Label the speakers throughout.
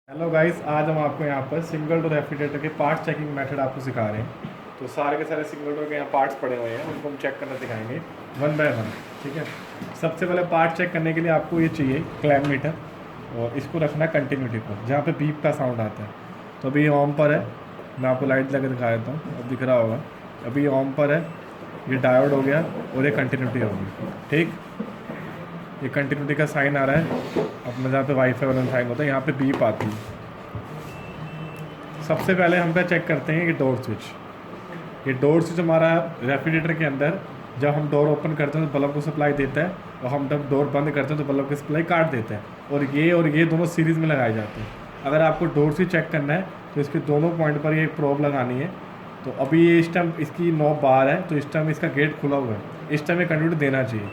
Speaker 1: Hello guys, आज हम आपको यहाँ पर सिंगल डोर रेफ्रिजरेटर के पार्ट चेकिंग मेथड आपको सिखा रहे हैं। तो सारे के सारे सिंगल डोर के यहाँ पार्ट्स पड़े हुए हैं, उनको हम चेक करना सिखाएंगे वन बाय वन। ठीक है, सबसे पहले पार्ट चेक करने के लिए आपको ये चाहिए क्लैम मीटर, और इसको रखना कंटिन्यूटी पर जहाँ पे बीप का साउंड आता है। तो अभी ये ऑन पर है, मैं आपको लाइट लगा दिखा देता हूँ, अब दिख रहा होगा। अभी ये ऑन पर है, ये डायोड हो गया और ये कंटिन्यूटी होगी। ठीक, ये कंटिन्यूटी का साइन आ रहा है अपना, जहाँ पे वाईफाई वाला साइन होता है यहाँ पे बीप आती है। सबसे पहले हम क्या चेक करते हैं, ये डोर स्विच। ये डोर स्विच हमारा रेफ्रिजरेटर के अंदर जब हम डोर ओपन करते हैं तो बल्ब को सप्लाई देता है, और हम जब डोर बंद करते हैं तो बल्ब की सप्लाई काट देता है। और ये दोनों सीरीज़ में लगाए जाते हैं। अगर आपको डोर स्विच चेक करना है तो इसके दोनों पॉइंट पर ये प्रोब लगानी है। तो अभी ये इस टाइम इसकी नॉब बाहर है, तो इस टाइम इसका गेट खुला हुआ है, इस टाइम ये कंटिन्यूटी देना चाहिए।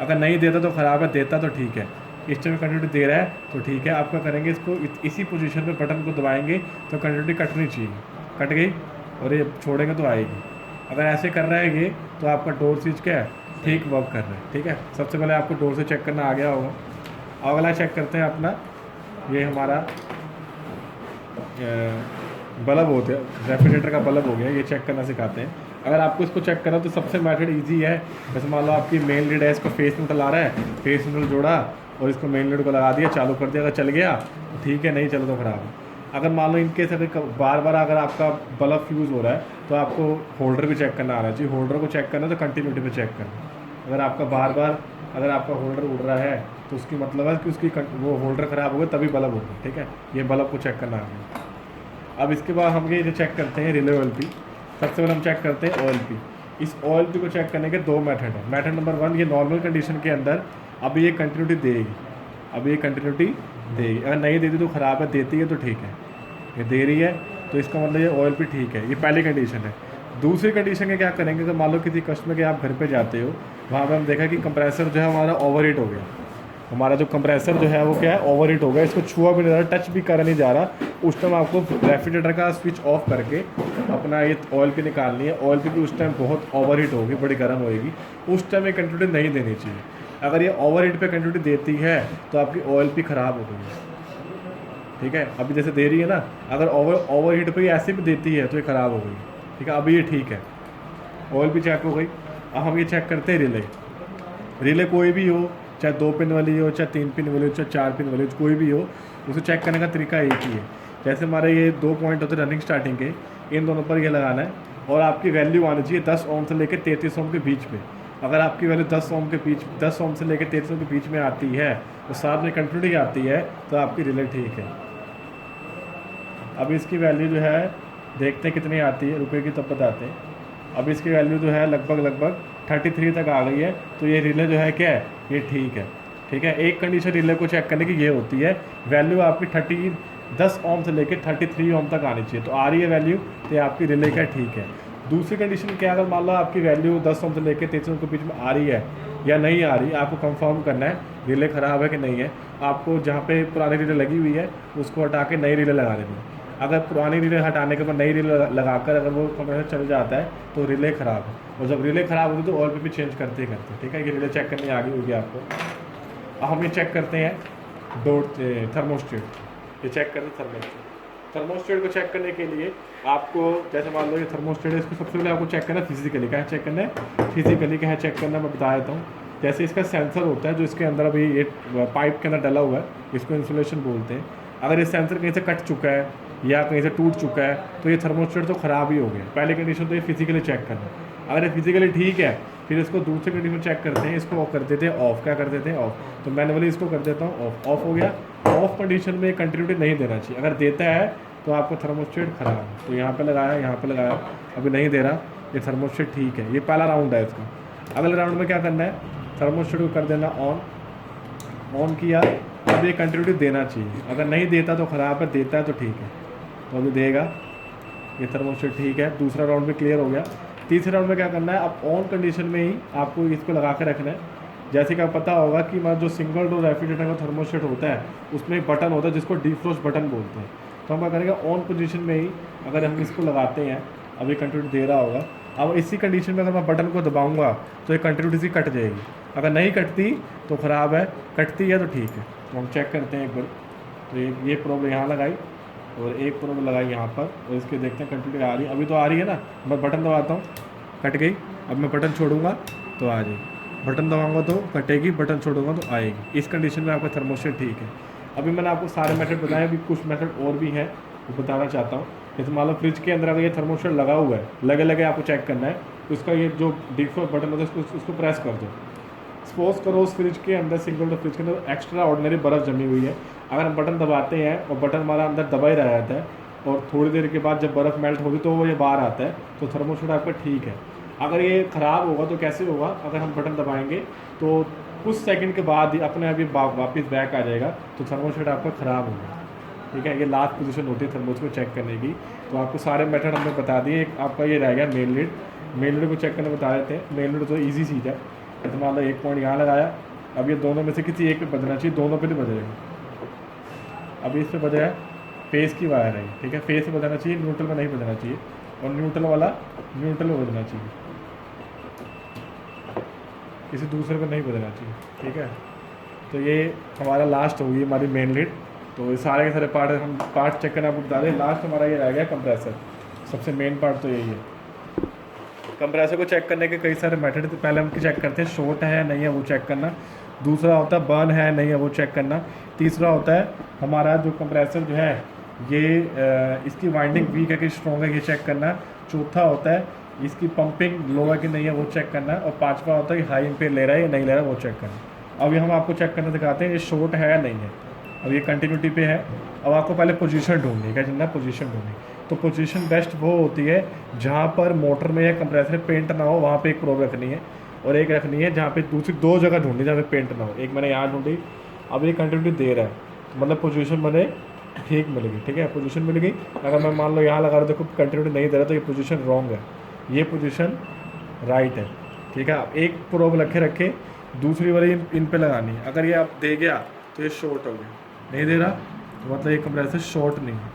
Speaker 1: अगर नहीं देता तो ख़राब है, देता तो ठीक है। इस टाइम कंटिन्यूटी दे रहा है तो ठीक है। आप क्या करेंगे, इसको इसी पोजीशन पे बटन को दबाएंगे तो कंटिन्यूटी कटनी चाहिए। कट गई और ये छोड़ेंगे तो आएगी। अगर ऐसे कर रहा है ये, तो आपका डोर स्विच क्या है, ठीक वर्क कर रहा है। ठीक है, सबसे पहले आपको डोर से चेक करना आ गया होगा। अगला चेक करते हैं अपना, ये हमारा बल्ब होते हैं, रेफ्रिजरेटर का बल्ब हो गया, ये चेक करना सिखाते हैं। अगर आपको इसको चेक करना तो सबसे मेथड इजी है। जैसे मान लो आपकी मेन लीड है, इसको फेस न्यूट्रल आ रहा है, फेस न्यूट्रल जोड़ा और इसको मेन लीड को लगा दिया, चालू कर दिया। अगर चल गया तो ठीक है, नहीं चलो तो ख़राब है। अगर मान लो इनकेस अगर बार बार अगर आपका बल्ब फ्यूज़ हो रहा है तो आपको होल्डर भी चेक करना आना चाहिए। होल्डर को चेक करना तो कंटिन्यूटी पे चेक करना। अगर आपका अगर आपका होल्डर उड़ रहा है तो उसकी मतलब है कि उसकी वो होल्डर ख़राब हो गया, तभी बल्ब होगा। ठीक है, ये बल्ब को चेक करना आ गया। अब इसके बाद हम ये चेक करते हैं रिले OLP। सबसे पहले हम चेक करते हैं OLP। इस OLP को चेक करने के दो मेथड हैं। मेथड नंबर 1, ये नॉर्मल कंडीशन के अंदर अब ये कंटिन्यूटी देगी, अब ये कंटिन्यूटी देगी। अगर नहीं देती तो ख़राब है, देती है तो ठीक है। ये दे रही है तो इसका मतलब ये OLP ठीक है, ये पहली कंडीशन है। दूसरी कंडीशन में क्या करेंगे, अगर मान लो किसी कस्टमर के आप घर पे जाते हो, वहाँ पे हम देखा कि कंप्रेसर जो है हमारा ओवरहीट हो गया। हमारा जो कंप्रेसर जो है वो क्या है, ओवरहीट हो गया। इसको छुआ भी नहीं जा रहा, टच भी कर नहीं जा रहा। उस टाइम आपको रेफ्रिजरेटर का स्विच ऑफ करके अपना ये OLP निकालनी है। OLP भी उस टाइम बहुत ओवरहीट होगी, बड़ी गर्म होएगी, उस टाइम ये कंटिन्यूटी नहीं देनी चाहिए। अगर ये ओवरहीट पे कंटिन्यूटी देती है तो आपकी OLP ख़राब हो गई है। ठीक है, अभी जैसे दे रही है ना, अगर ओवरहीट पे ऐसे भी देती है तो ये ख़राब हो गई। ठीक है, अभी ये ठीक है, OLP चेक हो गई। अब हम ये चेक करते हैं रिले कोई भी हो, चाहे 2 पिन वाली हो, चाहे 3 पिन वाली हो, चाहे 4 पिन वाली हो, कोई भी हो, उसे चेक करने का तरीका एक ही है। जैसे हमारे ये 2 पॉइंट होते हैं रनिंग स्टार्टिंग के, इन दोनों पर ये लगाना है और आपकी वैल्यू आनी चाहिए 10 ओम से लेकर 33 ओम के बीच में। अगर आपकी वैल्यू 10 ओम से लेकर 33 ओम के बीच में आती है, तो साथ में कंटिन्यूटी आती है, तो आपकी रिले ठीक है। अब इसकी वैल्यू जो है देखते हैं कितनी आती है, रुपए की तब बताते हैं। अब इसकी वैल्यू जो है लगभग 33 तक आ गई है, तो ये रिले जो है क्या है, ये ठीक है। ठीक है, एक कंडीशन रिले को चेक करने की ये होती है, वैल्यू आपकी 10 ओम से लेकर 33 ओम तक आनी चाहिए। तो आ रही है वैल्यू, तो ये आपकी रिले क्या ठीक है। दूसरी कंडीशन क्या, अगर मान लो आपकी वैल्यू 10 ओम से लेकर 33 ओम के बीच में आ रही है या नहीं आ रही, आपको कंफर्म करना है रिले ख़राब है कि नहीं है। आपको जहाँ पे पुरानी रिले लगी हुई है उसको हटा के नई रिले लगा देनी है। अगर पुरानी रिले हटाने के बाद नई रिले लगाकर अगर वो कंप्रेसर चल जाता है तो रिले ख़राब है, और जब रिले ख़राब होती है तो OLP भी चेंज करते ही करते हैं। ठीक है, ये रिले चेक करनी आ गई होगी आपको। अब हम ये चेक करते हैं थर्मोस्टेट। ये चेक करते हैं थर्मोस्टेट को चेक करने के लिए आपको, जैसे मान लो ये थर्मोस्टेट है, इसको सबसे पहले आपको चेक करना है फिजिकली। क्या है चेक करना है, फिजिकली क्या है चेक करना, मैं बता देता हूँ। जैसे इसका सेंसर होता है जो इसके अंदर अभी ये पाइप के अंदर डला हुआ है, इसको इंसुलेशन बोलते हैं। अगर ये सेंसर कहीं से कट चुका है या कहीं से टूट चुका है तो ये थर्मोस्टेट तो ख़राब ही हो गया। पहली कंडीशन तो ये फिजिकली चेक करना है। अगर ये फिजिकली ठीक है, फिर इसको दूसरी कंडीशन चेक करते हैं, इसको कर देते हैं ऑफ। क्या कर देते हैं ऑफ, तो मैनुअली इसको कर देता हूँ ऑफ। ऑफ हो गया। ऑफ कंडीशन में कंटिन्यूटी नहीं देना चाहिए। अगर देता है तो आपका थर्मोस्टेट ख़राब है। तो यहाँ पे लगाया, यहाँ पे लगाया, अभी नहीं दे रहा, ये थर्मोस्टेट ठीक है। ये पहला राउंड है इसका। अगले राउंड में क्या करना है, थर्मोस्टेट को कर देना ऑन किया। अब ये कंटिन्यूटी देना चाहिए। अगर नहीं देता तो ख़राब है, देता है तो ठीक है। तो अभी देगा, ये थर्मोस्टेट ठीक है। दूसरा राउंड भी क्लियर हो गया। तीसरे राउंड में क्या करना है, अब ऑन कंडीशन में ही आपको इसको लगा के रखना है। जैसे कि आपको पता होगा कि हमारा जो सिंगल डोर रेफ्रिजरेटर का थर्मोस्टेट होता है उसमें एक बटन होता है जिसको डिफ्रोस्ट बटन बोलते हैं। तो हम क्या करेंगे, ऑन पोजीशन में ही अगर हम इसको लगाते हैं, अब ये कंटिन्यूटी दे रहा होगा। अब इसी कंडीशन में अगर मैं बटन को दबाऊंगा तो ये कंटिन्यूटी सी कट जाएगी। अगर नहीं कटती तो ख़राब है, कटती है तो ठीक है। तो हम चेक करते हैं एक बार। तो ये प्रॉब्लम यहाँ लगाई और एक प्रॉब्लम लगाई यहाँ पर, और इसके देखते हैं कंटिन्यू आ रही है। अभी तो आ रही है ना, मैं बटन दबाता हूँ, कट गई। अब मैं बटन छोड़ूंगा तो आ जाएगी, बटन दबाऊंगा तो कटेगी, बटन छोड़ूंगा तो आएगी। इस कंडीशन में आपका थर्मोस्टेट ठीक है। अभी मैंने आपको सारे मेथड बताए, अभी कुछ मेथड और भी हैं वो बताना चाहता हूँ। जैसे मान लो फ्रिज के अंदर अगर ये थर्मोस्टेट लगा हुआ है, लगे लगे आपको चेक करना है, तो उसका ये जो डिफॉल्ट बटन होता है उसको प्रेस कर दो। सपोज करो उस फ्रिज के अंदर, सिंगल डोर फ्रिज के अंदर एक्स्ट्रा ऑर्डिनरी बर्फ़ जमी हुई है। अगर हम बटन दबाते हैं और बटन हमारा अंदर दबा ही रह जाता है, और थोड़ी देर के बाद जब बर्फ़ मेल्ट होगी तो वो ये बाहर आता है, तो थर्मोस्टेट आपका ठीक है। अगर ये ख़राब होगा तो कैसे होगा, अगर हम बटन दबाएंगे तो कुछ सेकंड के बाद ही अपने आप ये वापस बैक आ जाएगा, तो थर्मोस्टेट आपका ख़राब होगा। ठीक है, ये लास्ट पोजीशन होती है थर्मोस्टेट को चेक करने की। तो आपको सारे मेथड हमने बता दिए। एक आपका ये रह गया मेन लीड, मेन लीड को चेक करने बता देते हैं। मेन लीड तो ईजी चीज़ है। जैसे मान लो एक पॉइंट यहाँ लगाया, अब ये दोनों में से किसी एक पे बजना चाहिए, दोनों पे नहीं बजेगा। अभी इस पर बजा है, फेस की वायर है, ठीक है, फेस में बजाना चाहिए, न्यूट्रल में नहीं बजना चाहिए, और न्यूट्रल वाला न्यूट्रल में बजना चाहिए, किसी दूसरे को नहीं बजना चाहिए। ठीक है, तो ये हमारा लास्ट होगी हमारी मेन लीड। तो ये सारे के सारे पार्ट चेक करना आपको बता दें। लास्ट हमारा ये रह गया कंप्रेसर, सबसे मेन पार्ट तो यही है। कंप्रेसर को चेक करने के कई सारे मेथड, तो पहले हम चेक करते हैं शॉर्ट है नहीं है वो चेक करना, दूसरा होता है बर्न है नहीं है वो चेक करना, तीसरा होता है हमारा जो कंप्रेसर जो है ये इसकी वाइंडिंग वीक है कि स्ट्रॉन्ग है ये चेक करना, चौथा होता है इसकी पंपिंग लो है कि नहीं है वो चेक करना, और पांचवा होता है कि हाई पे ले रहा है या नहीं ले रहा है वो चेक करना। अभी हम आपको चेक करना दिखाते हैं ये शॉर्ट है या नहीं है। अब ये कंटिन्यूटी पे है। अब आपको पहले पोजीशन ढूंढनी है, क्या जितना पोजीशन ढूंढनी, तो पोजीशन बेस्ट वो होती है जहाँ पर मोटर में या कंप्रेसर में पेंट ना हो, वहाँ पे एक प्रोब रखनी है, और एक रखनी है जहाँ पे दूसरी दो जगह ढूंढनी जहाँ पे पेंट ना हो। एक मैंने यहाँ ढूंढी, अब ये कंटिन्यूटी दे रहा है, तो मतलब पोजीशन मैंने ठीक मिल गई। ठीक है, पोजीशन मिल गई। अगर मैं मान लो यहाँ लगा रहा, देखो कंटिन्यूटी नहीं दे रहा, तो ये पोजीशन रॉन्ग है, ये पोजीशन राइट है। ठीक है, एक प्रोब रखे दूसरी वाली इन पे लगानी है। अगर ये आप दे गया तो ये शॉर्ट हो गया, नहीं दे रहा तो मतलब ये कंप्रेसर शॉर्ट नहीं है।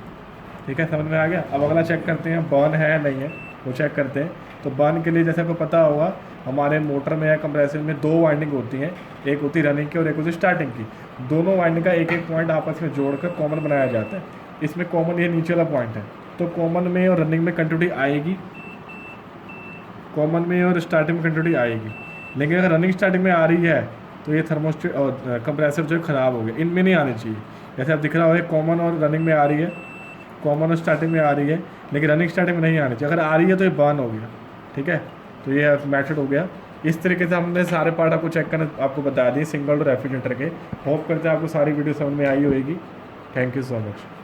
Speaker 1: ठीक है, समझ में आ गया। अब अगला चेक करते हैं बर्न है या नहीं है वो चेक करते हैं। तो बर्न के लिए जैसे आपको पता होगा हमारे मोटर में या कंप्रेसर में दो वाइंडिंग होती हैं, एक होती है रनिंग की और एक होती है स्टार्टिंग की। दोनों वाइंडिंग का एक एक पॉइंट आपस में जोड़कर कॉमन बनाया जाता है। इसमें कॉमन ये नीचे वाला पॉइंट है, तो कॉमन में और रनिंग में कंटिन्यूटी आएगी, कॉमन में और स्टार्टिंग में कंटिन्यूटी आएगी। लेकिन अगर रनिंग स्टार्टिंग में आ रही है तो ये थर्मोस्टेट और कंप्रेसर जो है ख़राब हो गया, इनमें नहीं आनी चाहिए। जैसे आप दिख रहा हो कॉमन और रनिंग में आ रही है, कॉमन और स्टार्टिंग में आ रही है, लेकिन रनिंग स्टार्टिंग में नहीं आनी चाहिए। अगर आ रही है तो ये बर्न हो गया। ठीक है, तो ये मेथड हो गया। इस तरीके से हमने सारे पार्ट आपको चेक करना आपको बता दिए सिंगल डोर रेफ्रिजरेटर के। होप करते हैं आपको सारी वीडियो समझ में आई होगी। Thank you so much.